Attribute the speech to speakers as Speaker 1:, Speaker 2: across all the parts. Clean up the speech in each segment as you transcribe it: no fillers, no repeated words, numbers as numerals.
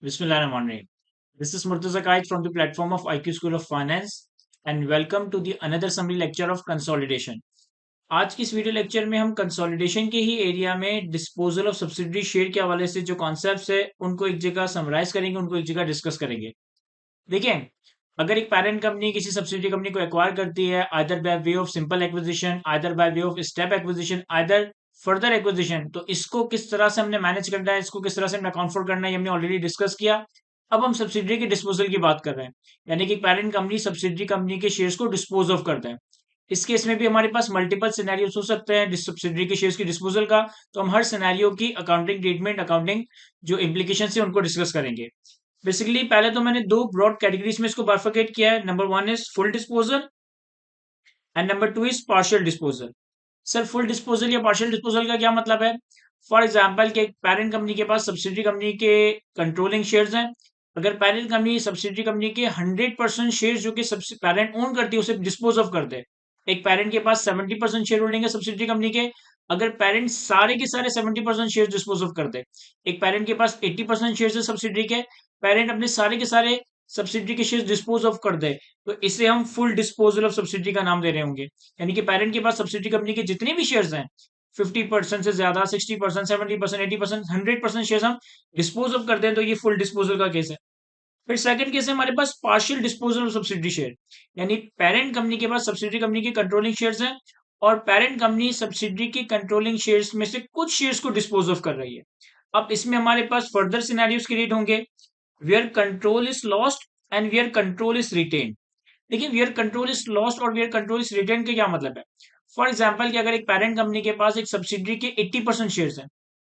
Speaker 1: Bismillahirrahmanirrahim. This is Murtaza Qaid from the platform of IQ School of Finance and welcome to the another summary lecture of consolidation. आज की इस video lecture में हम consolidation के ही area में disposal of subsidiary share के हवाले से जो कॉन्सेप्ट्स है उनको एक जगह समराइज करेंगे, उनको एक जगह डिस्कस करेंगे। देखिए, अगर एक पेरेंट कंपनी किसी सब्सिडरी कंपनी को एक्वायर करती है either by way of simple acquisition, either by way of step acquisition, either further acquisition, तो इसको किस तरह से हमने मैनेज करना है, इसको किस तरह से हमने अकाउंट फॉर करना है, ये हमने ऑलरेडी डिस्कस किया। अब हम सब्सिडरी के डिस्पोजल की बात कर रहे हैं, यानी कि पेरेंट कंपनी सब्सिडरी कंपनी के शेयर्स को डिस्पोज ऑफ करता है। इस केस में भी हमारे पास मल्टीपल सिनेरियोस हो सकते हैं सब्सिडरी के शेयर्स की डिस्पोजल का, तो हम हर सिनेरियो की अकाउंटिंग ट्रीटमेंट, अकाउंटिंग जो इम्प्लीकेशन है उनको डिस्कस करेंगे। बेसिकली पहले तो मैंने दो ब्रॉड कैटेगरीज में इसको बाइफरकेट किया है। Number one is full disposal and number two is partial disposal. Sir, full disposal या पार्शियल डिस्पोजल का क्या मतलब है? फॉर एग्जाम्पल कि एक पेरेंट कंपनी के पास सब्सिडरी कंपनी के कंट्रोलिंग शेयर्स हैं। अगर पेरेंट कंपनी सब्सिडरी कंपनी के 100% शेयर्स जो कि पेरेंट ओन करती है उसे डिस्पोज ऑफ कर दे। एक पेरेंट के पास 70% शेयर होल्डिंग है सब्सिडरी कंपनी के, अगर पेरेंट सारे के सारे 70% शेयर डिस्पोज ऑफ कर दे। एक पेरेंट के पास 80% शेयर है सब्सिडरी के, पेरेंट अपने सारे के सारे सब्सिडरी के शेयर डिस्पोज ऑफ कर दे, तो इसे हम फुल डिस्पोजल ऑफ सब्सिडरी का नाम दे रहे होंगे। यानी कि पेरेंट के पास सब्सिडरी कंपनी के जितने भी शेयर्स हैं 50% से ज्यादा, 60%, 70%, 80%, 100% शेयर्स हम डिस्पोज ऑफ करते हैं, तो ये फुल डिस्पोजल का केस है। फिर सेकंड केस है हमारे पास partial disposal of subsidiary share, यानी पेरेंट कंपनी के पास सब्सिडरी कंपनी के कंट्रोलिंग शेयर्स हैं और पेरेंट कंपनी सब्सिडरी के कंट्रोलिंग शेयर्स में से कुछ शेयर्स को डिस्पोज ऑफ कर रही है। अब इसमें हमारे पास फर्दर सिनेरियोस क्रिएट होंगे where control is lost and where control is retain. देखिए, वेयर कंट्रोल इज लॉस्ट और वेयर कंट्रोल इज रिटेन के क्या मतलब है? फॉर एग्जाम्पल कि अगर एक पेरेंट कंपनी के पास एक सब्सिडरी के 80% शेयर्स हैं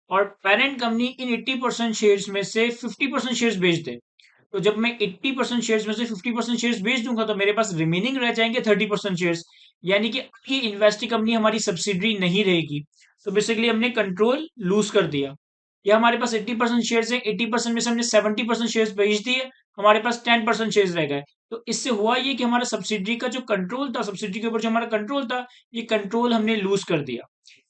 Speaker 1: और पेरेंट कंपनी इन 80% शेयर्स में से 50% शेयर्स बेच दे, तो जब मैं 80% शेयर्स में से 50% शेयर्स बेच दूंगा तो मेरे पास रिमेनिंग रह जाएंगे 30% शेयर्स, यानी कि ये इन्वेस्टिंग कंपनी हमारी सब्सिडरी नहीं रहेगी। तो बेसिकली हमने कंट्रोल लूज कर दिया। या हमारे पास 80% शेयर्स है, 80% में से हमने 70% शेयर्स बेच दिए, हमारे पास 10% शेयर्स रह गए। तो इससे हुआ ये कि हमारा सब्सिडरी का जो कंट्रोल था, सब्सिडरी के ऊपर जो हमारा कंट्रोल था, ये कंट्रोल हमने लूज कर दिया।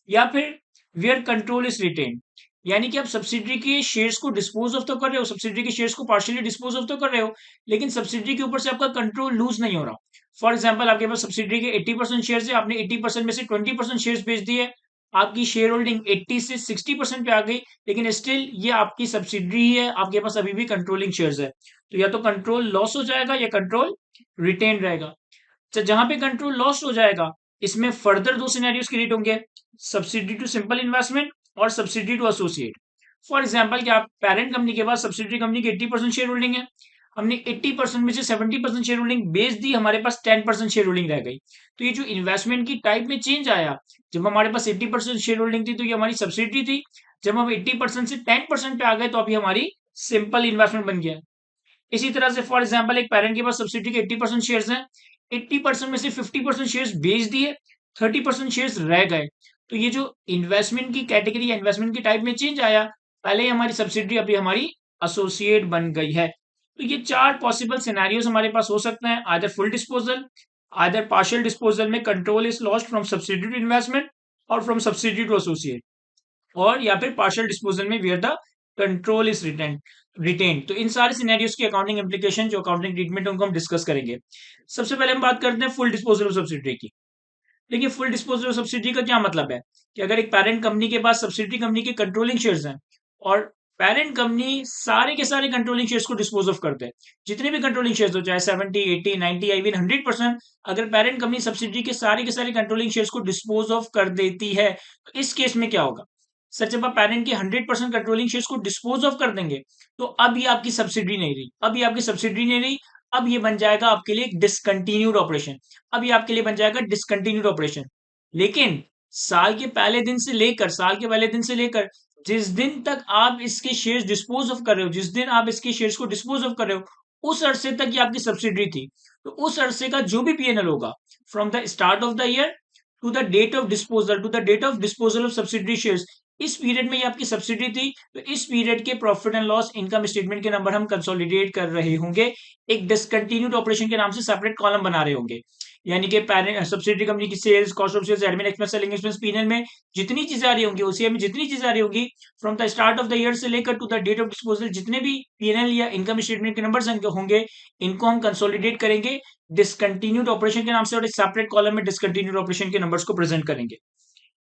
Speaker 1: या फिर वेयर कंट्रोल इज रिटेन, यानी कि आप सब्सिडरी के शेयर्स को डिस्पोज ऑफ तो कर रहे हो, सब्सिडरी के शेयर्स को पार्शियली डिस्पोज ऑफ तो कर रहे हो, लेकिन सब्सिडरी के ऊपर से आपका कंट्रोल लूज नहीं हो रहा। फॉर एग्जाम्पल, आपके पास सब्सिडरी के 80% शेयर्स है, आपने 80% में से 20% शेयर्स बेच दिए, आपकी शेयर होल्डिंग 80 से 60% पे आ गई, लेकिन स्टिल ये आपकी सब्सिडरी ही है, आपके पास अभी भी कंट्रोलिंग शेयर्स है। तो या तो कंट्रोल लॉस हो जाएगा या कंट्रोल रिटेन रहेगा। तो जहां पे कंट्रोल लॉस हो जाएगा, इसमें फर्दर दो सिनेरियोस क्रिएट होंगे, सब्सिडी टू सिंपल इन्वेस्टमेंट और subsidy to associate. For example कि आप पेरेंट कंपनी के पास सब्सिडरी कंपनी की 80% शेयर होल्डिंग है, हमने 80% में से 70% शेयर होल्डिंग बेच दी, हमारे पास 10% शेयर होल्डिंग रह गई। तो ये जो इन्वेस्टमेंट की टाइप में चेंज आया, जब हमारे पास 80% शेयर होल्डिंग थी तो ये हमारी सब्सिडरी थी, जब हम 80% से 10% पे आ गए तो अभी हमारी सिंपल इन्वेस्टमेंट बन गया। इसी तरह से फॉर एग्जाम्पल एक पेरेंट के पास सब्सिडी के 80% शेयर्स हैं, 80% में से 50% शेयर्स बेच दिए, 30% शेयर्स रह गए। तो ये जो इन्वेस्टमेंट की कैटेगरी या इन्वेस्टमेंट की टाइप में चेंज आया, पहले ही हमारी सब्सिडी अभी हमारी एसोसिएट बन गई है। तो ये चार पॉसिबल सिनेरियोस हमारे पास हो सकते हैं, either full disposal, either partial disposal में control is lost from subsidy to investment और फ्रॉम सब्सिडी टू एसोसिएट, और या फिर पार्शियल डिस्पोजल में where the control is retained. तो इन सारे सिनेरियोस की अकाउंटिंग इम्प्लीकेशन, जो अकाउंटिंग ट्रीटमेंट उनको हम डिस्कस करेंगे। सबसे पहले हम बात करते हैं फुल डिस्पोजल ऑफ सब्सिडी की। देखिए, फुल डिस्पोजल ऑफ सब्सिडी का क्या मतलब है कि अगर एक पेरेंट कंपनी के पास सब्सिडी कंपनी के कंट्रोलिंग शेयर्स हैं और पेरेंट कंपनी सारे के सारे कंट्रोलिंग शेयर्स को डिस्पोज ऑफ करते हैं, जितने भी कंट्रोलिंग शेयर्स हो, चाहे 70, 80, 90, इवन 100%, अगर पेरेंट कंपनी सब्सिडी के सारे कंट्रोलिंग शेयर्स को डिस्पोज ऑफ कर देती है, तो इस केस में क्या होगा? सर, जब आप पेरेंट के 100% कंट्रोलिंग शेयर्स को डिस्पोज ऑफ कर देंगे, तो अब ये आपकी सब्सिडी नहीं रही, अब ये आपकी सब्सिडी नहीं रही, अब ये बन जाएगा आपके लिए डिसकंटिन्यूड ऑपरेशन। अब ये आपके लिए बन जाएगा डिसकंटिन्यूड ऑपरेशन। लेकिन साल के पहले दिन से लेकर जिस दिन तक आप इसके शेयर्स डिस्पोज ऑफ कर रहे हो, जिस दिन आप इसके शेयर्स को डिस्पोज ऑफ कर रहे हो, उस अरसे तक ये आपकी सब्सिडी थी। तो उस अरसे का जो भी पीएनएल होगा from the start of the year to the date of disposal, to the date of disposal of subsidiary shares, इस पीरियड में ये आपकी सब्सिडी थी, तो इस पीरियड के profit and loss income statement के नंबर हम कंसोलिडेट कर रहे होंगे, एक डिसकंटिन्यूड ऑपरेशन के नाम से सेपरेट कॉलम बना रहे होंगे। यानी कि पेरेंट सब्सिडरी कंपनी की sales, cost of sales, admin expense, selling expense, PNL में जितनी चीजें आ रही होंगी, ओसीआई में जितनी चीजें आ रही होंगी, from the start of the year से लेकर to the date of disposal, जितने भी पीएनएल या इनकम स्टेटमेंट के नंबर्स होंगे, इनको हम कंसोलिडेट करेंगे डिसकंटिन्यूड ऑपरेशन के नाम से, और एक सेपरेट कॉलम में डिसकंटिन्यूड ऑपरेशन के नंबर्स को प्रेजेंट करेंगे।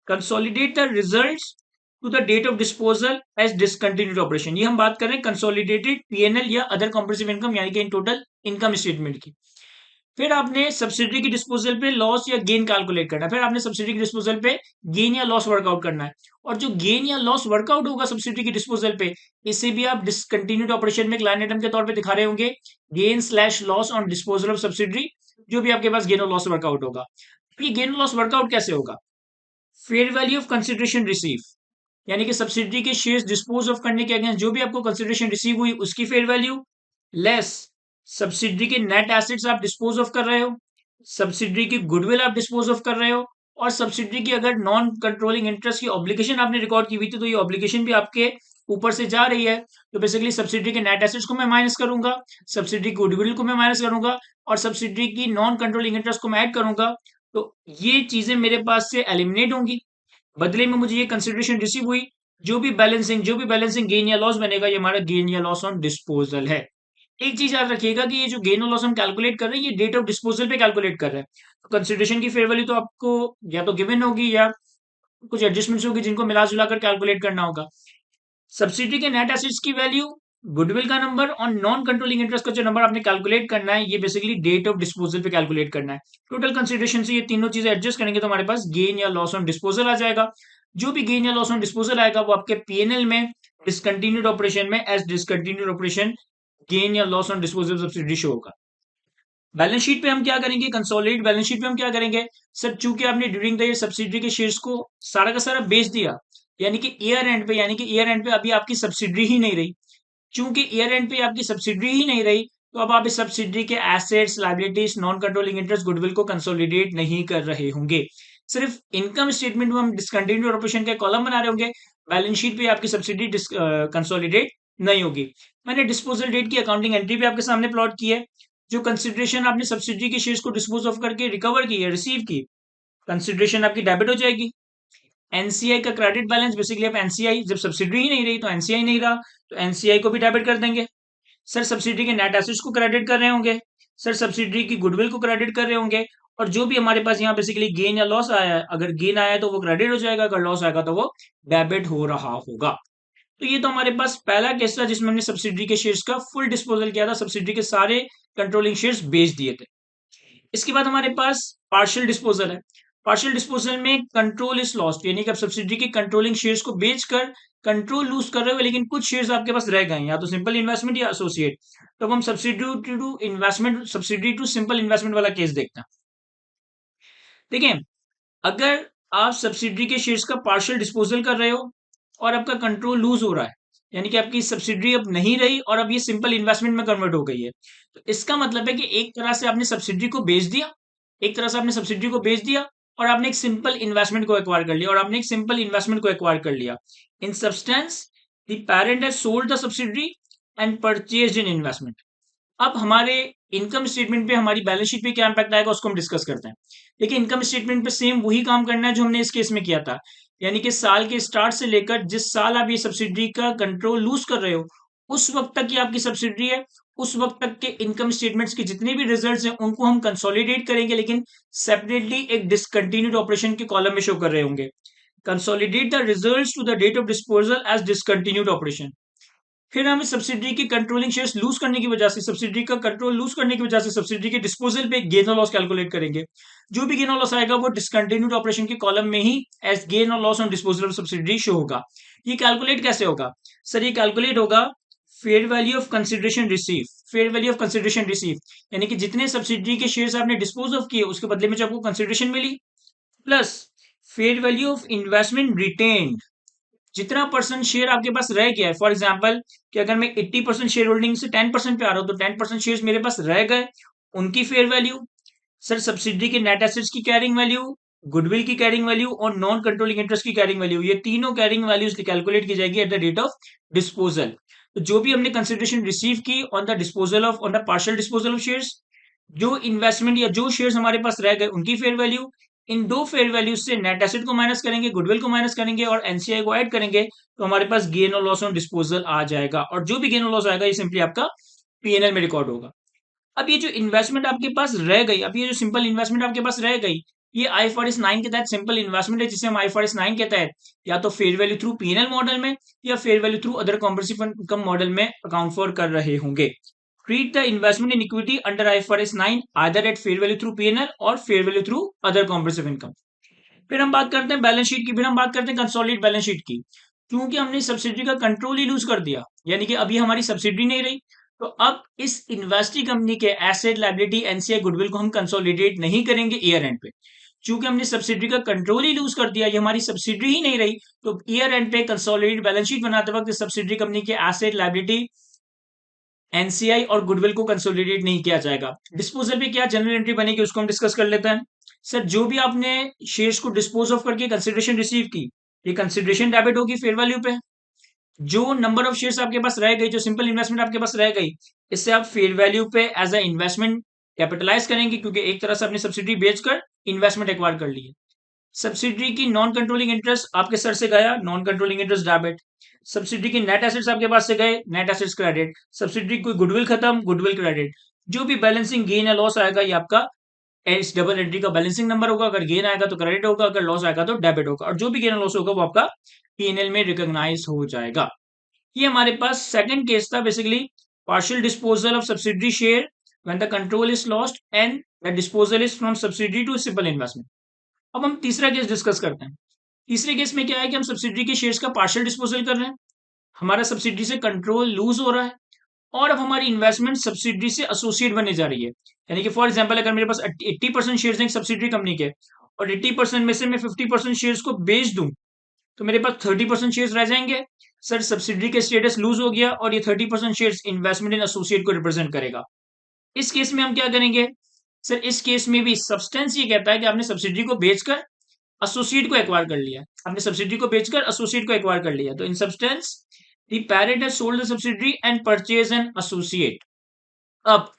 Speaker 1: Consolidate the results to the date of disposal as discontinued operation. ये हम बात कर रहे हैं कंसोलिडेटेड पीएनएल या अदर कॉम्प्रेसिव इनकम, यानी कि इन टोटल इनकम स्टेटमेंट की। फिर आपने सब्सिडी की डिस्पोजल पे लॉस या गेन कैलकुलेट करना है। फिर आपने सब्सिडी की डिस्पोजल पे गेन या लॉस वर्कआउट करना है, और जो गेन या लॉस वर्कआउट होगा सब्सिडी की डिस्पोजल पे, इसे भी आप डिसकंटिन्यूड ऑपरेशन में एक लाइन आइटम के तौर पे दिखा रहे होंगे, gain slash loss on disposal of subsidy, जो भी आपके पास गेन और लॉस वर्कआउट होगा। ये गेन और लॉस वर्कआउट कैसे होगा? Fair value of consideration receive, यानी कि सब्सिडी के शेयर्स डिस्पोज ऑफ करने के अगेंस्ट जो भी आपको कंसिडरेशन रिसीव हुई उसकी फेयर वैल्यू, लेस सब्सिडी के नेट एसेट्स आप डिस्पोज ऑफ कर रहे हो, सब्सिडी की गुडविल आप डिस्पोज ऑफ कर रहे हो, और सब्सिडी की अगर नॉन कंट्रोलिंग इंटरेस्ट की ऑब्लिगेशन आपने रिकॉर्ड की हुई थी, तो ये ऑब्लिगेशन भी आपके ऊपर से जा रही है। तो बेसिकली सब्सिडी के नेट एसेट्स को मैं माइनस करूंगा, सब्सिडी की गुडविल को मैं माइनस करूंगा, और सब्सिडी की नॉन कंट्रोलिंग इंटरेस्ट को मैं ऐड करूंगा। तो ये चीजें मेरे पास से एलिमिनेट होंगी। बदले में मुझे ये कंसिडरेशन रिसीव हुई, जो भी बैलेंसिंग गेन या लॉस बनेगा, ये हमारा गेन या लॉस ऑन डिस्पोजल है। एक चीज याद रखिएगा कि ये जो गेन और लॉस हम कैलकुलेट कर रहे हैं, ये डेट ऑफ डिस्पोजल पे कैलकुलेट कर रहे हैं। तो कंसिडरेशन की फेयर वैल्यू तो आपको या तो गिवन होगी या कुछ एडजस्टमेंट्स होगी जिनको मिला जुला कर कैलकुलेट करना होगा। सब्सिडी के नेट एसेट्स की वैल्यू, गुडविल का नंबर और नॉन कंट्रोलिंग इंटरेस्ट का जो नंबर आपने कैलकुलेट करना है, ये बेसिकली डेट ऑफ डिस्पोजल पे कैलकुलेट करना है। टोटल कंसिडरेशन से ये तीनों चीजें एडजस्ट करेंगे तो हमारे पास गेन या लॉस ऑन डिस्पोजल आ जाएगा। जो भी गेन या लॉस ऑन डिस्पोजल आएगा वो आपके पीएनएल में डिसकंटिन्यूड ऑपरेशन में एज डिसकंटिन्यूड ऑपरेशन गेन या loss on disposal subsidy show होगा। बैलेंस शीट पे हम क्या करेंगे? कंसोलिडेट बैलेंस शीट पे हम क्या करेंगे? सर चूंकि आपने ड्यूरिंग द ईयर सब्सिडी के शेयर्स को सारा का सारा बेच दिया, यानी कि ईयर एंड पे अभी आपकी सब्सिडी ही नहीं रही। चूंकि ईयर एंड पे आपकी सब्सिडी ही नहीं रही, तो अब आप इस सब्सिडी के assets, liabilities, non controlling interest, goodwill को कंसोलिडेट नहीं कर रहे होंगे। सिर्फ इनकम स्टेटमेंट में हम डिसकंटिन्यूड ऑपरेशन के कॉलम बना रहे होंगे, बैलेंस शीट पे आपकी सब्सिडी कंसोलिडेट नहीं होगी। मैंने डिस्पोजल डेट की अकाउंटिंग एंट्री भी आपके सामने प्लॉट की है। जो कंसिडरेशन आपने सब्सिडी के शेयर्स को डिस्पोज ऑफ करके रिकवर की है, रिसीव की, कंसिडरेशन आपकी डेबिट हो जाएगी। एनसीआई का क्रेडिट बैलेंस, बेसिकली आप एनसीआई, जब सब्सिडी ही नहीं रही तो एनसीआई नहीं रहा, तो एनसीआई को भी डेबिट कर देंगे। सर सब्सिडी के नेट एसेट्स को क्रेडिट कर रहे होंगे, सर सब्सिडी की गुडविल को क्रेडिट कर रहे होंगे, और जो भी हमारे पास यहाँ बेसिकली गेन या लॉस आया है, अगर गेन आया है तो वो क्रेडिट हो जाएगा, अगर लॉस आएगा तो वो डेबिट हो रहा होगा। तो ये तो हमारे पास पहला केस था जिसमें हमने सब्सिडी के शेयर्स का फुल डिस्पोजल किया था, सब्सिडी के सारे कंट्रोलिंग शेयर्स बेच दिए थे। इसके बाद हमारे पास पार्शियल डिस्पोजल है। पार्शियल डिस्पोजल में कंट्रोल इज लॉस्ट, यानी कि आप सब्सिडी के कंट्रोलिंग शेयर्स को बेचकर कंट्रोल लूज कर रहे हो, लेकिन कुछ शेयर्स आपके पास रह गए, या तो सिंपल इन्वेस्टमेंट या एसोसिएट। तो अब हम सब्सिडी टू सिंपल इन्वेस्टमेंट वाला केस देखते हैं। देखिए, अगर आप सब्सिडी के शेयर्स का पार्शियल डिस्पोजल कर रहे हो और आपका कंट्रोल लूज हो रहा है, यानी कि आपकी सब्सिडी अब नहीं रही और अब ये सिंपल इन्वेस्टमेंट में कन्वर्ट हो गई है, तो इसका मतलब है कि एक तरह से आपने सब्सिडी को बेच दिया, एक तरह से आपने सब्सिडी को बेच दिया और आपने एक सिंपल इन्वेस्टमेंट को एक्वायर कर लिया, और आपने एक सिंपल इन्वेस्टमेंट को एक्वायर कर लिया। In substance the parent has sold the subsidy and purchased in investment. अब हमारे इनकम स्टेटमेंट पे, हमारी बैलेंस शीट पे क्या इंपैक्ट आएगा उसको हम डिस्कस करते हैं। देखिए, इनकम स्टेटमेंट पे सेम वही काम करना है जो हमने इस केस में किया था, यानी कि साल के स्टार्ट से लेकर जिस साल आप ये सब्सिडी का कंट्रोल लूज कर रहे हो, उस वक्त तक की आपकी सब्सिडी है, उस वक्त तक के इनकम स्टेटमेंट्स के जितने भी रिजल्ट्स हैं उनको हम कंसोलिडेट करेंगे, लेकिन सेपरेटली एक डिसकंटिन्यूड ऑपरेशन के कॉलम में शो कर रहे होंगे। Consolidate the results to the date of disposal as discontinued operation. फिर हमें सब्सिडी की कंट्रोलिंग शेयर्स लूज करने की वजह से, सब्सिडी का कंट्रोल लूज करने की वजह से सब्सिडी के डिस्पोजल पे गेन और लॉस कैलकुलेट करेंगे। जो भी गेन और लॉस आएगा वो डिसकंटिन्यूड ऑपरेशन के कॉलम में ही एज गेन और loss on disposal of subsidy show होगा। ये कैलकुलेट कैसे होगा? सर ये कैलकुलेट होगा fair value of consideration receive, fair value of consideration receive, यानी कि जितने सब्सिडी के शेयर्स आपने डिस्पोज ऑफ किए उसके बदले में जो आपको कंसिडरेशन मिली, plus fair value of investment retained, जितना परसेंट शेयर आपके पास रह गया है। फॉर एग्जाम्पल कि अगर मैं 80% शेयर होल्डिंग से 10% पे आ रहा हूं, तो 10% शेयर मेरे पास रह गए, उनकी फेयर वैल्यू। सर सब्सिडी के नेट एसेट्स की कैरिंग वैल्यू, गुडविल की कैरिंग वैल्यू और नॉन कंट्रोलिंग इंटरेस्ट की कैरिंग वैल्यू, ये तीनों कैरिंग वैल्यूज कैलकुलेट की जाएगी at the date of disposal. तो जो भी हमने कंसिडरेशन रिसीव की on the disposal of, on the partial disposal of shares, जो इन्वेस्टमेंट या जो शेयर्स हमारे पास रह गए उनकी फेयर वैल्यू, इन दो फेयर वैल्यू से नेट एसेट को माइनस करेंगे, गुडविल को माइनस करेंगे और एनसीआई को ऐड करेंगे, तो हमारे पास गेन और लॉस ऑन डिस्पोजल आ जाएगा। और जो भी गेन और लॉस आएगा ये सिंपली आपका पीएनएल में रिकॉर्ड होगा। अब ये जो इन्वेस्टमेंट आपके पास रह गई, अब ये जो सिंपल इन्वेस्टमेंट आपके पास रह गई, ये IFRS 9 के तहत सिंपल इन्वेस्टमेंट है, जिसे हम IFRS 9 के तहत या तो fair value through PNL model में या fair value through other comprehensive income model में अकाउंट फॉर कर रहे होंगे। Treat the investment in equity under IFRS 9 either at fair value through PNL और fair value through other comprehensive income. फिर हम बात करते हैं बैलेंस शीट की, फिर हम बात करते हैं कंसोलिडेट बैलेंस शीट की। क्योंकि हमने सब्सिडी का कंट्रोल ही लूज कर दिया, यानी कि अभी हमारी सब्सिडी नहीं रही, तो अब इस इन्वेस्टिंग कंपनी के एसेट, लायबिलिटी, एनसीआई, गुडविल को हम कंसोलिडेट नहीं करेंगे ईयर एंड पे। चूंकि हमने सब्सिडी का कंट्रोल ही लूज कर दिया, ये हमारी सब्सिडी ही नहीं रही, तो ईयर एंड पे कंसोलिडेट बैलेंस शीट बनाते वक्त सब्सिडी कंपनी के एसेट, लायबिलिटी, एनसीआई और गुडविल को कंसोलिडेट नहीं किया जाएगा। डिस्पोजल पे क्या जनरल एंट्री बनेगी उसको हम डिस्कस कर लेते हैं। सर, जो भी आपने शेयर्स को डिस्पोज ऑफ करके कंसिडरेशन रिसीव की, ये कंसिडरेशन डेबिट होगी फेयर वैल्यू पे। जो नंबर ऑफ शेयर्स आपके पास रह गई, जो सिंपल इन्वेस्टमेंट आपके पास रह गई, इससे आप फेयर वैल्यू पे एज अ इन्वेस्टमेंट कैपिटलाइज करेंगे, क्योंकि एक तरह से आपने सब्सिडी बेचकर इन्वेस्टमेंट एक्वायर कर ली है। सब्सिडी की नॉन कंट्रोलिंग इंटरेस्ट आपके सर से गया, non controlling interest debit. Subsidy के नेट एसेट्स आपके पास से गए, नेट एसेट्स क्रेडिट। सब्सिडी कोई गुडविल खत्म, गुडविल क्रेडिट। जो भी बैलेंसिंग गेन या लॉस आएगा ये आपका इस डबल एंट्री का बैलेंसिंग नंबर होगा। अगर गेन आएगा तो क्रेडिट होगा, अगर लॉस आएगा तो डेबिट होगा, और जो भी गेन लॉस होगा वो आपका पीएनएल में रिकॉग्नाइज हो जाएगा। ये हमारे पास सेकंड केस था, basically partial disposal of subsidiary share when the control is lost and the disposal is from subsidy to simple investment. अब हम तीसरा केस डिस्कस करते हैं। तीसरे केस में क्या है कि हम सब्सिडी के शेयर्स का पार्शियल डिस्पोजल कर रहे हैं, हमारा सब्सिडी से कंट्रोल लूज हो रहा है, और अब हमारी इन्वेस्टमेंट सब्सिडी से एसोसिएट बनने जा रही है। यानी कि फॉर एग्जांपल, अगर मेरे पास 80% शेयर्स हैं सब्सिडी कंपनी के, और 80% में से मैं 50% शेयर्स को बेच दूं, तो मेरे पास 30% शेयर्स रह जाएंगे। सर, सब्सिडी के स्टेटस लूज हो गया और ये 30% शेयर्स इन्वेस्टमेंट इन एसोसिएट को रिप्रेजेंट करेगा। इस केस में हम क्या करेंगे? सर, इस केस में भी सब्सटेंस ये कहता है कि आपने सब्सिडी को बेचकर एसोसिएट को एक्वायर कर लिया, आपने सब्सिडी को बेचकर एसोसिएट को एक्वायर कर लिया। तो in substance the parent has sold the subsidy and purchase an associate. अब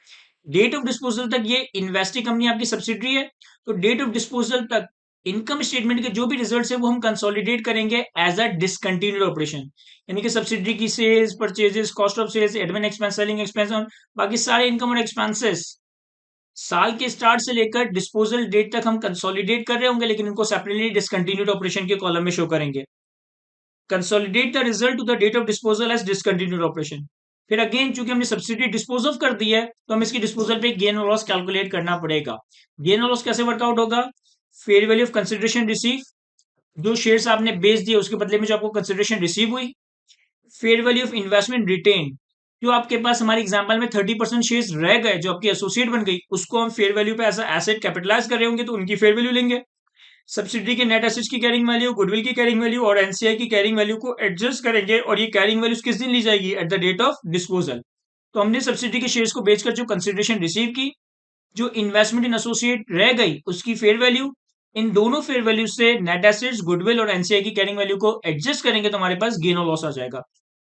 Speaker 1: डेट ऑफ डिस्पोजल तक ये इन्वेस्टिंग कंपनी आपकी सब्सिडरी है, तो डेट ऑफ डिस्पोजल तक इनकम स्टेटमेंट के जो भी रिजल्ट्स है वो हम कंसोलिडेट करेंगे एज अ डिसकंटिन्यूड ऑपरेशन। यानी कि सब्सिडरी की sales, purchases, cost of sales, admin expense, selling expense और बाकी सारे इनकम और एक्सपेंसेस साल के स्टार्ट से लेकर डिस्पोजल डेट तक हम कंसोलिडेट कर रहे होंगे, लेकिन इनको सेपरेटली डिसकंटिन्यूड ऑपरेशन के कॉलम में शो करेंगे। Consolidate the result to the date of disposal as discontinued operation. फिर अगेन, चूंकि हमने सब्सिडी डिस्पोज ऑफ कर दी है, तो हम इसकी डिस्पोजल पे गेन और लॉस कैलकुलेट करना पड़ेगा। गेन और लॉस कैसे वर्कआउट होगा? Fair value of consideration receive, जो शेयर्स आपने बेच दिए उसके बदले में जो आपको कंसिडरेशन रिसीव हुई। Fair value of investment retain, जो आपके पास हमारे एग्जांपल में 30% शेयर्स रह गए जो आपकी एसोसिएट बन गई, उसको हम फेयर वैल्यू पे एज एसेट कैपिटलाइज कर रहे होंगे, तो उनकी फेयर वैल्यू लेंगे। सब्सिडी के नेट एसेट्स की कैरिंग वैल्यू, गुडविल की कैरिंग वैल्यू और एनसीआई की कैरिंग वैल्यू को एडजस्ट करेंगे, और ये कैरिंग वैल्यूज किस दिन ली जाएगी? At the date of disposal. तो हमने सब्सिडी के शेयर्स को बेचकर जो कंसिडरेशन रिसीव की, जो इन्वेस्टमेंट इन एसोसिएट रह गई उसकी फेयर वैल्यू, इन दोनों फेयर वैल्यू से नेट एसेट्स, गुडविल और एनसीआई की कैरिंग वैल्यू को एडजस्ट करेंगे, तो हमारे पास गेन और लॉस आ जाएगा।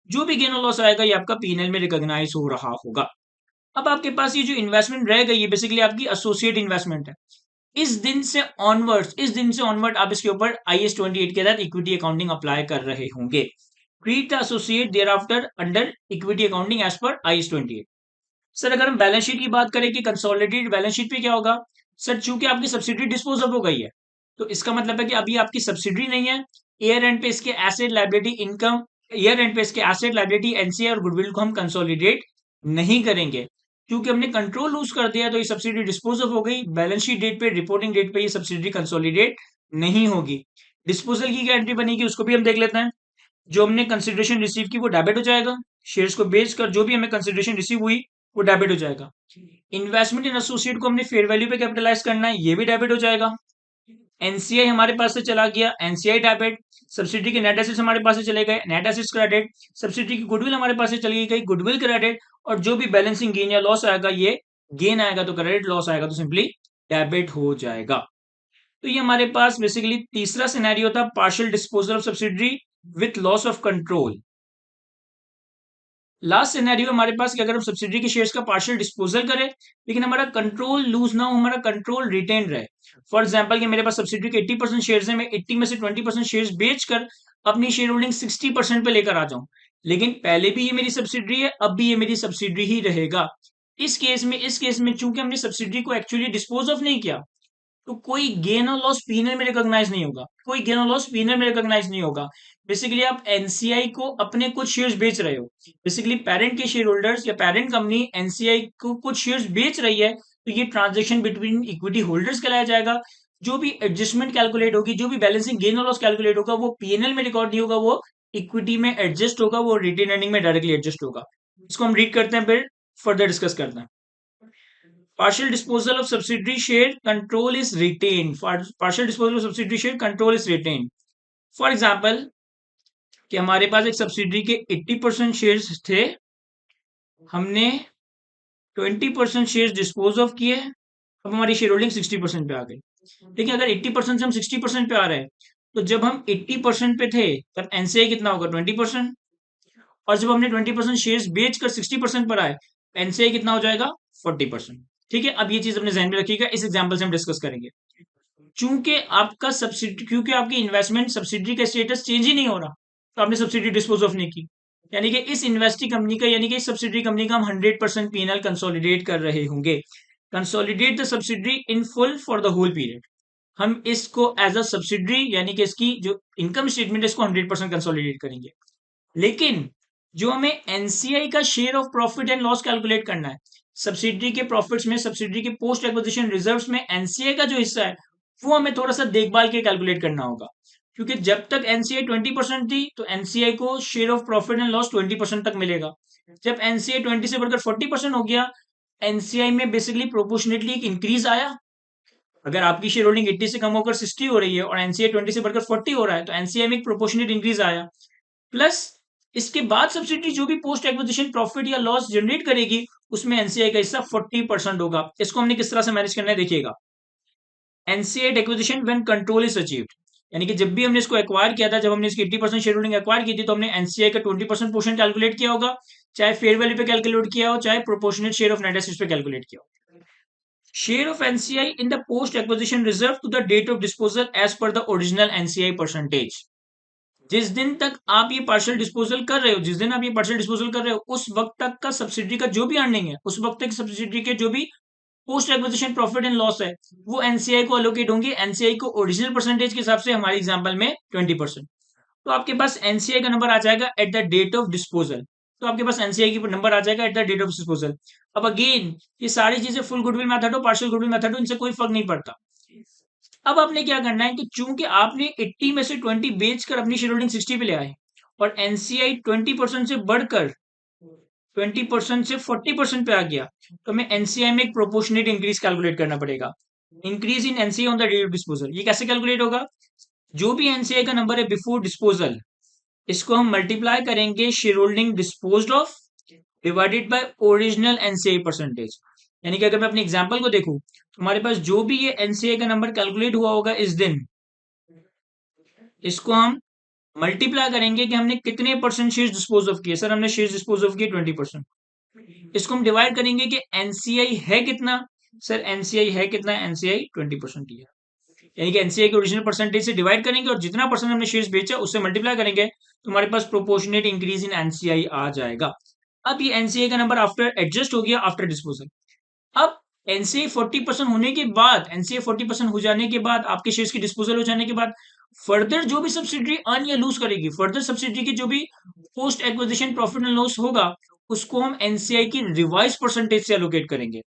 Speaker 1: जो भी गेन और लॉस आएगा ये आपका पीएनएल में रिकॉग्नाइज हो रहा होगा। अब आपके पास ये जो इन्वेस्टमेंट रह गई है बेसिकली आपकी एसोसिएट इन्वेस्टमेंट है। इस दिन से ऑनवर्ड आप इसके ऊपर IAS 28 के तहत इक्विटी अकाउंटिंग अप्लाई कर रहे होंगे। Treat the associate thereafter under equity accounting as per IAS 28। Sir, अगर हम बैलेंस शीट की बात करें कि कंसोलिडेटेड बैलेंस शीट पे क्या होगा? सर, चूंकि आपकी सब्सिडी डिस्पोज ऑफ हो गई है, तो इसका मतलब है कि अभी आपकी सब्सिडी नहीं है। ईयर एंड पे इसके asset, liability, income, year end पे इसके एसेट, लायबिलिटी, एनसीआई और गुडविल को हम कंसोलिडेट नहीं करेंगे। क्योंकि हमने कंट्रोल लूज कर दिया, तो ये सब्सिडी डिस्पोज ऑफ हो गई। बैलेंस शीट डेट पे, रिपोर्टिंग डेट पे ये सब्सिडी कंसोलिडेट नहीं होगी। डिस्पोजल की क्या एंट्री बनेगी उसको भी हम देख लेते हैं। जो हमने कंसिडरेशन रिसीव की वो डेबिट हो जाएगा। शेयर्स को बेचकर जो भी हमें कंसिडरेशन रिसीव हुई वो डेबिट हो जाएगा। इन्वेस्टमेंट इन एसोसिएट को हमने फेयर वैल्यू पे कैपिटलाइज करना है, ये भी डेबिट हो जाएगा। एनसीआई हमारे पास से चला गया, एनसीआई डेबिट। सब्सिडी के नेट एसेट्स हमारे पास से चले गए, नेट एसेट्स क्रेडिट। सब्सिडी की गुडविल हमारे पास से चली गई, गुडविल क्रेडिट। और जो भी बैलेंसिंग गेन या लॉस आएगा, ये गेन आएगा तो क्रेडिट, लॉस आएगा तो सिंपली डेबिट हो जाएगा। तो ये हमारे पास बेसिकली तीसरा सिनेरियो था, partial disposal of subsidy with loss of control. Last scenario हमारे पास कि अगर हम सब्सिडरी के शेयर्स का पार्शियल डिस्पोजल करें लेकिन हमारा कंट्रोल लूज ना हो, हमारा कंट्रोल रिटेन रहे। फॉर एग्जांपल कि मेरे पास सब्सिडरी के 80% शेयर्स है, मैं 80 में से 20% शेयर्स बेचकर अपनी शेयर होल्डिंग 60% पे लेकर आ जाऊं, लेकिन पहले भी ये मेरी सब्सिडरी है, अब भी ये मेरी सब्सिडरी ही रहेगा। इस केस में चूंकि हमने सब्सिडरी को एक्चुअली डिस्पोज ऑफ नहीं किया, तो कोई गेन और लॉस पीनल में रिकॉग्नाइज नहीं होगा, कोई गेन और लॉस पीनल में रिकॉग्नाइज नहीं होगा। बेसिकली आप एनसीआई को अपने कुछ शेयर्स बेच रहे हो, बेसिकली पेरेंट के शेयर होल्डर्स या पेरेंट कंपनी एनसीआई को कुछ शेयर्स बेच रही है, तो ये ट्रांजेक्शन बिटवीन इक्विटी होल्डर्स कहलाया जाएगा। जो भी एडजस्टमेंट कैलकुलेट होगी, जो भी बैलेंसिंग गेन और लॉस कैलकुलेट होगा, वो पीएनएल में रिकॉर्ड नहीं होगा, वो इक्विटी में एडजस्ट होगा, वो रिटेन अर्निंग में डायरेक्टली एडजस्ट होगा। इसको हम रीड करते हैं, फिर फर्दर डिस्कस करते हैं। Partial disposal of subsidiary share control is retained. Partial disposal of subsidiary share control is retained. For example, कि हमारे पास एक सब्सिडरी के 80% शेयर्स थे, हमने 20% शेयर्स डिस्पोज ऑफ किए, अब हमारी शेयर होल्डिंग 60% पे आ गई। लेकिन अगर 80% से हम 60% पे आ रहे हैं, तो जब हम 80% पे थे तब एनसीआई कितना होगा? 20%। और जब हमने 20% शेयर्स बेचकर 60% पर आए, एनसीआई कितना हो जाएगा? 40%। ठीक है, अब ये चीज अपने जहन में रखिएगा, इस एग्जाम्पल से हम डिस्कस करेंगे। चूंकि आपका सब्सिडी क्योंकि आपकी इन्वेस्टमेंट सब्सिडी का स्टेटस चेंज ही नहीं हो रहा, तो आपने सब्सिडी डिस्पोज ऑफ नहीं की, यानी कि इस इन्वेस्टिंग कंपनी का, यानी कि इस सब्सिडी कंपनी का हम 100% पीएनएल कंसोलिडेट कर रहे होंगे। Consolidate the subsidy in full for the whole period. हम इसको एज अ सब्सिडरी, यानी कि इसकी जो इनकम स्टेटमेंट है, इसको 100% कंसोलिडेट करेंगे। लेकिन जो हमें एनसीआई का share of profit and loss calculate करना है, सब्सिडरी के प्रॉफिट्स में, सब्सिडरी के पोस्ट एक्विजिशन रिजर्व्स में एनसीआई का जो हिस्सा है, वो हमें थोड़ा सा देखभाल के कैलकुलेट करना होगा। क्योंकि जब तक एनसीआई 20% थी, तो एनसीआई को share of profit and loss 20% तक मिलेगा। जब एनसीआई 20 से बढ़कर 40% हो गया, एनसीआई में बेसिकली प्रोपोर्शनेटली एक इंक्रीज आया। अगर आपकी शेयर होल्डिंग 80 से कम होकर 60 हो रही है और एनसीआई 20 से बढ़कर 40 हो रहा है, तो एनसीआई में एक प्रोपोर्शनेट इंक्रीज आया। प्लस इसके बाद सब्सिडी जो भी पोस्ट एक्विजिशन प्रॉफिट या लॉस जनरेट करेगी, उसमें एनसीआई का हिस्सा 40% होगा। इसको हमने किस तरह से मैनेज करना है, देखिएगा। NCI acquisition when control is achieved, यानी कि जब भी हमने इसको एक्वायर किया था, जब हमने इसकी 80% शेयर होल्डिंग एक्वायर की थी, तो हमने एनसीआई का 20% पोर्शन कैलकुलेट किया होगा, चाहे फेयर वैल्यू पे कैलकुलेट किया हो, चाहे proportionate share of net assets पे कैलकुलेट किया हो। Share of NCI in the post acquisition reserve to the date of disposal as per the original NCI percentage. जिस दिन तक आप ये पार्शियल डिस्पोजल कर रहे हो, जिस दिन आप ये पार्शियल डिस्पोजल कर रहे हो, उस वक्त तक का सब्सिडी का जो भी अर्निंग है, उस वक्त तक सब्सिडी के जो भी post acquisition profit and loss है, वो एनसीआई को अलोकेट होंगे। एनसीआई को ओरिजिनल परसेंटेज के हिसाब से, हमारे एग्जांपल में 20%। तो आपके पास एनसीआई का नंबर आ जाएगा at the date of disposal. तो आपके पास एनसीआई की नंबर आ जाएगा at the date of disposal. अब अगेन, ये सारी चीजें फुल गुडविल मेथड हो, पार्शियल गुडविल मेथड हो, इनसे कोई फर्क नहीं पड़ता। अब आपने क्या करना है कि चूंकि आपने 80 में से 20 बेचकर अपनी शेयर होल्डिंग 60 पे ले आए, और एनसीआई 20% से बढ़कर 20% से 40% पे आ गया, तो हमें एनसीआई में एक प्रोपोर्शनेट इंक्रीज कैलकुलेट करना पड़ेगा। Increase in NCI on the date of disposal, ये कैसे कैलकुलेट होगा? जो भी एनसीआई का नंबर है बिफोर डिस्पोजल, इसको हम मल्टीप्लाई करेंगे share holding disposed of divided by original NCI percentage. यानी कि अगर मैं अपने एग्जांपल को देखूं, तो हमारे पास जो भी ये एनसीआई का नंबर कैलकुलेट हुआ होगा इस दिन, इसको हम मल्टीप्लाई करेंगे कि हमने कितने परसेंट शेयर डिस्पोज ऑफ किए। सर हमने शेयर डिस्पोज ऑफ किए 20%। इसको हम डिवाइड करेंगे कि एनसीआई है कितना। सर एनसीआई है कितना? एनसीआई 20% ही है। यानी कि एनसीआई के ओरिजिनल परसेंटेज से डिवाइड करेंगे और जितना परसेंट हमने शेयर्स बेचा उससे मल्टीप्लाई करेंगे, तो हमारे पास प्रोपोर्शनेट इंक्रीज इन एनसीआई आ जाएगा। अब ये एनसीआई का नंबर आफ्टर एडजस्ट हो गया आफ्टर डिस्पोजल। अब एनसीए 40% होने के बाद, एनसीए 40% हो जाने के बाद, आपके शेयर्स की डिस्पोजल हो जाने के बाद, फर्दर जो भी सब्सिडी अर्न या लूज करेगी, फर्दर सब्सिडी की जो भी post acquisition profit and loss होगा, उसको हम एनसीआई की रिवाइज परसेंटेज से एलोकेट करेंगे।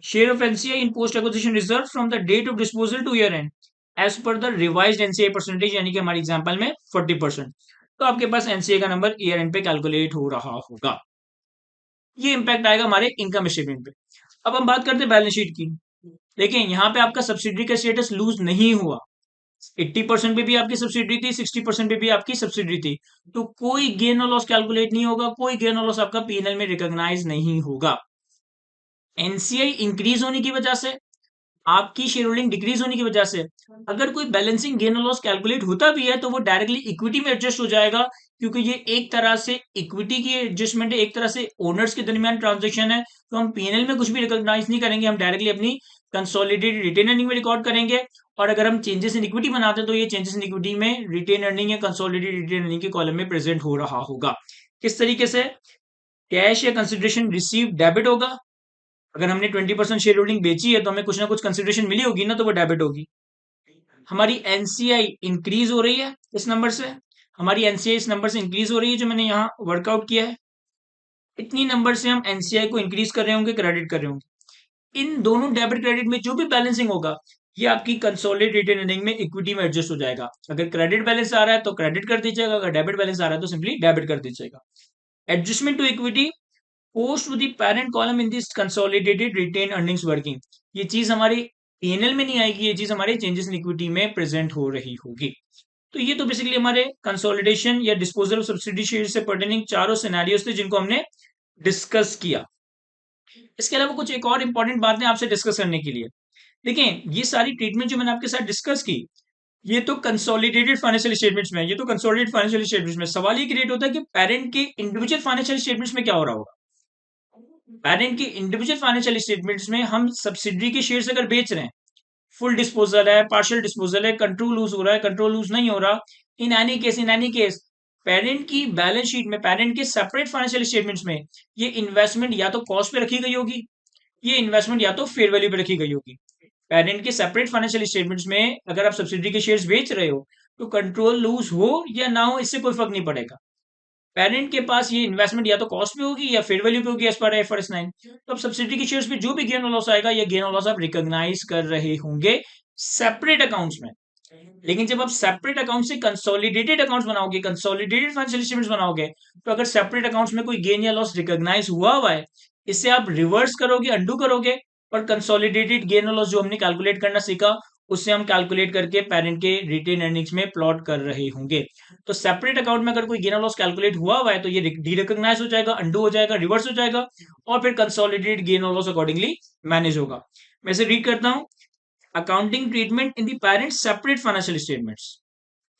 Speaker 1: Share of NCI in post acquisition reserve from the date of disposal to year end as per the revise NCI percentage, यानी कि हमारे एग्जाम्पल में 40%। तो आपके पास एनसीआई का नंबर ईयर एंड पे कैलकुलेट हो रहा होगा। ये इंपैक्ट आएगा हमारे इनकम स्टेटमेंट पे। अब हम बात करते हैं बैलेंस शीट की। देखिए यहाँ पे आपका सब्सिडी का स्टेटस लूज नहीं हुआ। 80% पे भी आपकी सब्सिडी थी, 60% पे भी आपकी सब्सिडी थी, तो कोई गेन और लॉस कैलकुलेट नहीं होगा, कोई गेन और लॉस आपका पीएनएल में रिकॉग्नाइज नहीं होगा। एनसीआई इंक्रीज होने की वजह से आपकी शेयर होल्डिंग डिक्रीज होने की वजह से अगर कोई बैलेंसिंग गेन और लॉस कैलकुलेट होता भी है तो वो डायरेक्टली इक्विटी में एडजस्ट हो जाएगा, क्योंकि ये एक तरह से इक्विटी की एडजस्टमेंट है, एक तरह से ओनर्स के दरमियान ट्रांजेक्शन है। तो हम पीएनएल में कुछ भी रिकॉग्नाइज नहीं करेंगे, हम डायरेक्टली अपनी कंसोलिडेटेड रिटेन अर्निंग में रिकॉर्ड करेंगे। और अगर हम चेंजेस इन इक्विटी बनाते हैं तो ये चेंजेस इन इक्विटी में रिटेन अर्निंग या कंसोलिडेटेड रिटेन अर्निंग के कॉलम में प्रेजेंट हो रहा होगा। किस तरीके से? कैश या कंसिडरेशन रिसीव डेबिट होगा। अगर हमने 20% शेयर होल्डिंग बेची है तो हमें कुछ ना कुछ कंसिडरेशन मिली होगी ना, तो वो डेबिट होगी। हमारी एनसीआई इंक्रीज हो रही है इस नंबर से, हमारी एनसीआई इस नंबर से इंक्रीज हो रही है जो मैंने यहाँ वर्कआउट किया है। इतनी नंबर से हम एनसीआई को इंक्रीज कर रहे होंगे, क्रेडिट कर रहे होंगे। इन दोनों डेबिट क्रेडिट में जो भी बैलेंसिंग होगा ये आपकी कंसोलिडेटेड अर्निंग में इक्विटी में एडजस्ट हो जाएगा। अगर क्रेडिट बैलेंस आ रहा है तो क्रेडिट कर दीजिएगा, अगर डेबिट बैलेंस आ रहा है तो सिंपली डेबिट कर दीजिएगा। Adjustment to equity post to the parent column in this consolidated retain earnings working. ये चीज हमारी पीएनएल में नहीं आएगी, ये चीज हमारे चेंजेस इन इक्विटी में प्रेजेंट हो रही होगी। तो ये तो बेसिकली हमारे कंसोलिडेशन या डिस्पोजल ऑफ सब्सिडी शेयर से पर्टेनिंग चारों सिनेरियोस थे जिनको हमने डिस्कस किया। इसके अलावा कुछ एक और इंपॉर्टेंट बातें आपसे डिस्कस करने के लिए। देखिए, ये सारी ट्रीटमेंट जो मैंने आपके साथ डिस्कस की ये तो कंसोलिडेटेड फाइनेंशियल स्टेटमेंट्स में, ये तो कंसोलिडेटेड फाइनेंशियल स्टेटमेंट्स में। सवाल ये क्रिएट होता है कि पेरेंट के इंडिविजुअल फाइनेंशियल स्टेटमेंट्स में क्या हो रहा होगा। पेरेंट के इंडिविजुअल फाइनेंशियल स्टेटमेंट्स में हम सब्सिडरी के शेयर्स अगर बेच रहे हैं, फुल डिस्पोजल है, पार्शियल डिस्पोजल है, कंट्रोल लूज हो रहा है, कंट्रोल लूज नहीं हो रहा, इन एनी केस पेरेंट की बैलेंस शीट में, पेरेंट के सेपरेट फाइनेंशियल स्टेटमेंट्स में ये इन्वेस्टमेंट या तो कॉस्ट पे रखी गई होगी, ये इन्वेस्टमेंट या तो फेयर वैल्यू पे रखी गई होगी। पेरेंट के सेपरेट फाइनेंशियल स्टेटमेंट्स में अगर आप सब्सिडी के शेयर्स बेच रहे हो तो कंट्रोल लूज हो या ना हो इससे कोई फर्क नहीं पड़ेगा। पेरेंट के पास ये इन्वेस्टमेंट या तो कॉस्ट पे होगी या फेयर वैल्यू पे होगी एज पर IFRS 9। तो अब सब्सिडी के शेयर्स पे जो भी गेन और लॉस आएगा ये गेन और लॉस आप रिकॉग्नाइज कर रहे होंगे सेपरेट अकाउंट्स में। लेकिन जब आप सेपरेट अकाउंट से कंसोलिडेटेड अकाउंट्स बनाओगे, कंसोलिडेटेड फाइनेंशियल स्टेटमेंट्स बनाओगे, तो अगर सेपरेट अकाउंट्स में कोई गेन या लॉस रिकॉग्नाइज हुआ है इससे आप रिवर्स करोगे, अंडू करोगे, और कंसोलिडेटेड गेन और लॉस जो हमने कैलकुलेट करना सीखा उससे हम कैलकुलेट करके पेरेंट के रिटेन अर्निंग्स में प्लॉट कर रहे होंगे। तो सेपरेट अकाउंट में अगर कोई गेन और लॉस कैलकुलेट हुआ है तो ये डी रिकॉग्नाइज हो जाएगा, अंडू हो जाएगा, रिवर्स हो जाएगा, और फिर कंसोलिडेटेड गेन और लॉस अकॉर्डिंगली मैनेज होगा। मैं इसे रीड करता हूं। Accounting treatment in the parent separate financial statements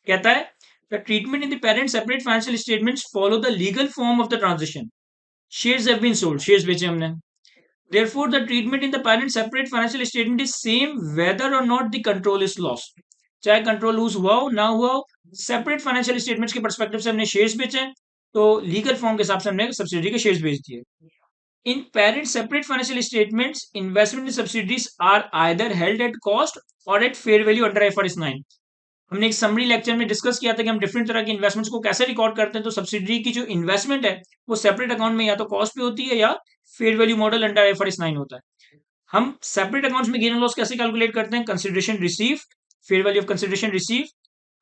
Speaker 1: कहता है the treatment in the parent separate financial statements follow the legal form of the transaction. Shares have been sold, shares बेचे हमने। Therefore, the treatment in the parent separate financial statement is same whether or not the control is lost. चाहे control loose हुआ हो ना हुआ हो, separate financial statements के perspective से हमने शेयर्स बेचे तो लीगल फॉर्म के हिसाब से हमने सब्सिडी के शेयर्स बेच दिए। In parent separate financial statements investment in subsidies are either held at cost और at fair value under IFRS 9। हमने एक समरी लेक्चर में डिस्कस किया था कि हम डिफरेंट तरह के इन्वेस्टमेंट्स को कैसे रिकॉर्ड करते हैं। तो सब्सिडी की जो इन्वेस्टमेंट है वो सेपरेट अकाउंट में या तो कॉस्ट पे होती है या fair value model under IFRS 9 होता है। हम सेपरेट अकाउंट्स में गेन और लॉस कैसे कैलकुलेट करते हैं? Consideration receive, fair value of consideration receive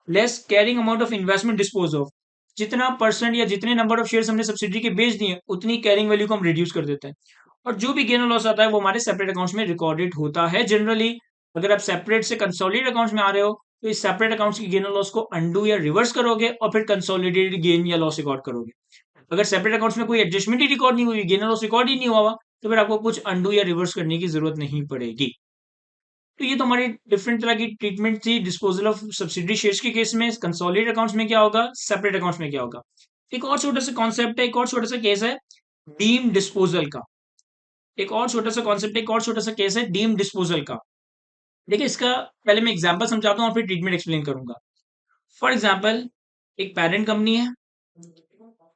Speaker 1: less carrying amount of investment dispose of. जितना परसेंट या जितने नंबर ऑफ शेयर्स हमने सब्सिडी के बेच दिए उतनी कैरिंग वैल्यू को हम रिड्यूस कर देते हैं, और जो भी गेन और लॉस आता है वो हमारे सेपरेट अकाउंट्स में रिकॉर्डेड होता है जनरली। अगर आप सेपरेट से कंसोलिडेटेड अकाउंट्स में आ रहे हो तो इस सेपरेट अकाउंट्स की गेन और लॉस को अंडू या रिवर्स करोगे और फिर कंसोलिडेटेड गेन या लॉस रिकॉर्ड करोगे। अगर सेपरेट अकाउंट्स में कोई एडजस्टमेंट ही रिकॉर्ड नहीं हुई, गेन और लॉस रिकॉर्ड ही नहीं हुआ तो फिर आपको कुछ अंडू या रिवर्स करने की जरूरत नहीं पड़ेगी। तो ये तो हमारी डिफरेंट तरह की ट्रीटमेंट थी डिस्पोजल ऑफ सब्सिडी शेयर्स के केस में। कंसोलिडेटेड अकाउंट्स में क्या होगा, सेपरेट अकाउंट्स में क्या होगा। एक और छोटा सा कॉन्सेप्ट है, एक और छोटा सा केस है डीम डिस्पोजल का। एक और छोटा सा कॉन्सेप्ट, एक और छोटा सा केस है डीम डिस्पोजल का। देखिए, इसका पहले मैं एग्जांपल समझाता हूँ और फिर ट्रीटमेंट एक्सप्लेन करूंगा। फॉर एग्जांपल, एक पेरेंट कंपनी है,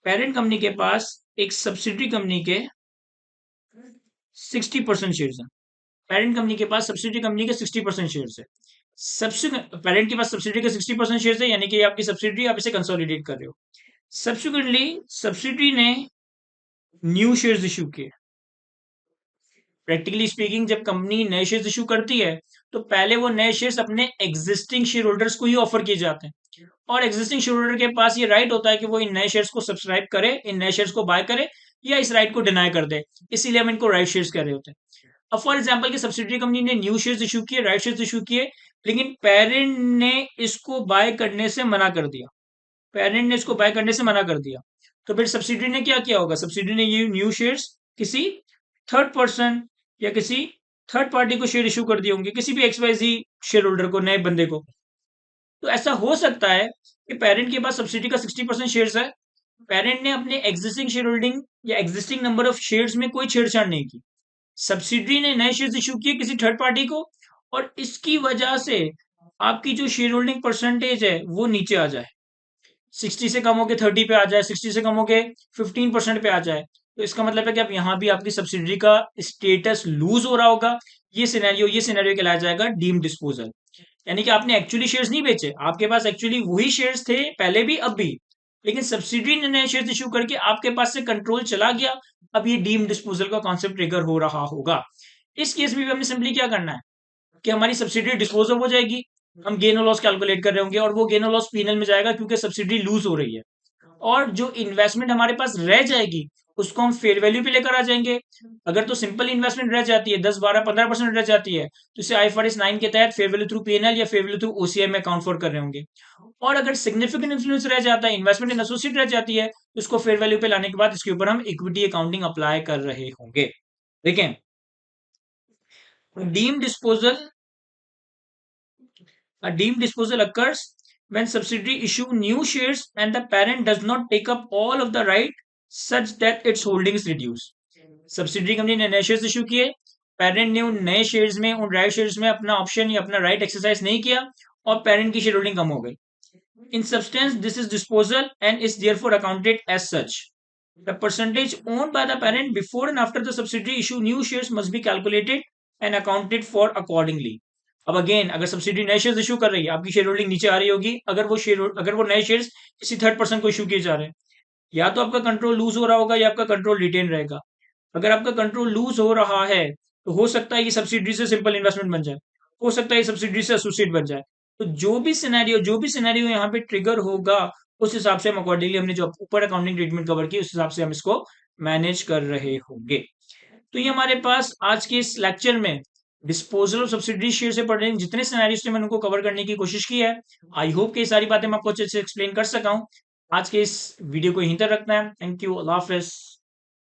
Speaker 1: पेरेंट कंपनी के पास एक सब्सिडरी कंपनी के 60% शेयर्स हैं। पेरेंट कंपनी के पास सब्सिडरी कंपनी के 60% शेयर्स है। पेरेंट के पास सब्सिडरी के 60% शेयर्स है, यानी कि आपकी सब्सिडरी, आप इसे कंसोलिडेट कर रहे हो। सब्सिक्वेंटली सब्सिडरी ने न्यू शेयर्स इश्यू किए। प्रैक्टिकली स्पीकिंग, जब कंपनी नए शेयर्स इशू करती है तो पहले वो नए शेयर्स अपने एग्जिस्टिंग शेयर होल्डर्स को ही ऑफर किए जाते हैं, और एग्जिस्टिंग शेयर होल्डर के पास ये राइट होता है कि वो इन नए शेयर्स को सब्सक्राइब करे, इन नए शेयर्स को बाय करे या इस राइट को डिनाई कर दे। इसीलिए हम इनको राइट शेयर्स कह रहे होते हैं। अब फॉर एग्जाम्पल की सब्सिडरी कंपनी ने न्यू शेयर्स इशू किए, राइट शेयर्स इशू किए, लेकिन पेरेंट ने इसको बाय करने से मना कर दिया। पेरेंट ने इसको बाय करने से मना कर दिया, तो फिर सब्सिडरी ने क्या किया होगा? सब्सिडरी ने ये न्यू शेयर्स किसी थर्ड पर्सन या किसी थर्ड पार्टी को शेयर इशू कर दिए होंगे, किसी भी XYZ शेयर होल्डर को, नए बंदे को। तो ऐसा हो सकता है कि पेरेंट के पास सब्सिडी का 60% शेयर्स है, पेरेंट ने अपने एग्जिस्टिंग शेयर होल्डिंग या एग्जिस्टिंग नंबर ऑफ शेयर्स में कोई छेड़छाड़ नहीं की, सब्सिडरी ने नए शेयर्स इशू किए किसी थर्ड पार्टी को, और इसकी वजह से आपकी जो शेयर होल्डिंग परसेंटेज है वो नीचे आ जाए, 60 से कम होके 30 पे आ जाए, 60 से कम होके 15% पे आ जाए। तो इसका मतलब है कि आप यहाँ भी आपकी सब्सिडरी का स्टेटस लूज हो रहा होगा। ये सिनेरियो कहलाया जाएगा डीम डिस्पोजल। यानी कि आपने एक्चुअली शेयर्स नहीं बेचे, आपके पास एक्चुअली वही शेयर्स थे पहले भी अब भी, लेकिन सब्सिडरी ने नए शेयर्स इशू करके आपके पास से कंट्रोल चला गया। अब ये डीम डिस्पोजल का कॉन्सेप्ट ट्रिगर हो रहा होगा। इस केस में भी हमें सिंपली क्या करना है कि हमारी सब्सिडी डिस्पोज हो जाएगी, हम गेन और लॉस कैलकुलेट कर रहे होंगे और वो गेन और लॉस पीएनएल में जाएगा क्योंकि सब्सिडी लूज हो रही है, और जो इन्वेस्टमेंट हमारे पास रह जाएगी उसको हम फेयर वैल्यू पे लेकर आ जाएंगे। अगर तो सिंपल इन्वेस्टमेंट रह जाती है, 10 12 15% रह जाती है, तो इसे IFRS 9 के तहत फेयर वैल्यू थ्रू पीएनएल या फेयर वैल्यू थ्रू OCI में अकाउंट फॉर कर रहे होंगे। और अगर सिग्निफिकेंट इन्फ्लुएंस रह जाता है, इन्वेस्टमेंट इन एसोसिएट रह जाती है, तो इसको फेयर वैल्यू पे लाने के बाद इसके ऊपर हम इक्विटी अकाउंटिंग अप्लाई कर रहे होंगे। देखें, deem disposal A deemed disposal occurs when subsidiary issue new shares and the parent does not take up all of the right such that its holdings reduce. Subsidiary company ने नए shares issue किए, parent ने उन नए shares में, उन right shares में अपना ऑप्शन या अपना राइट एक्सरसाइज नहीं किया और पेरेंट की शेयर होल्डिंग कम हो गई। In substance this is disposal and is therefore accounted as such. The percentage owned by the parent before and after the subsidiary issue new shares must be calculated and accounted for accordingly. अब again, अगर subsidy नए shares issue कर रही है, आपकी share holding नीचे आ रही होगी अगर वो नए शेयर्स किसी थर्ड पर्सन को इशू किए जा रहे हैं। या तो आपका कंट्रोल लूज हो रहा होगा या आपका कंट्रोल रिटेन रहेगा। अगर आपका कंट्रोल लूज हो रहा है तो हो सकता है ये सब्सिडी से सिंपल इन्वेस्टमेंट बन जाए, हो सकता है ये सब्सिडी से एसोसिएट बन जाए। तो जो भी सिनेरियो यहाँ पे ट्रिगर होगा, उस हिसाब से हम अकॉर्डिंगली, हमने जो ऊपर अकाउंटिंग ट्रीटमेंट कवर की, उस हिसाब से हम इसको मैनेज कर रहे होंगे। तो ये हमारे पास आज के इस लेक्चर में डिस्पोजल ऑफ सब्सिडरी शेयर से पढ़ रहे हैं जितने सिनेरियोस थे, मैंने उनको कवर करने की कोशिश की है। आई होप कि ये सारी बातें मैं आपको अच्छे से एक्सप्लेन कर सका हूं। आज के इस वीडियो को यहीं तक रखना है। Thank you, Allah Hafiz.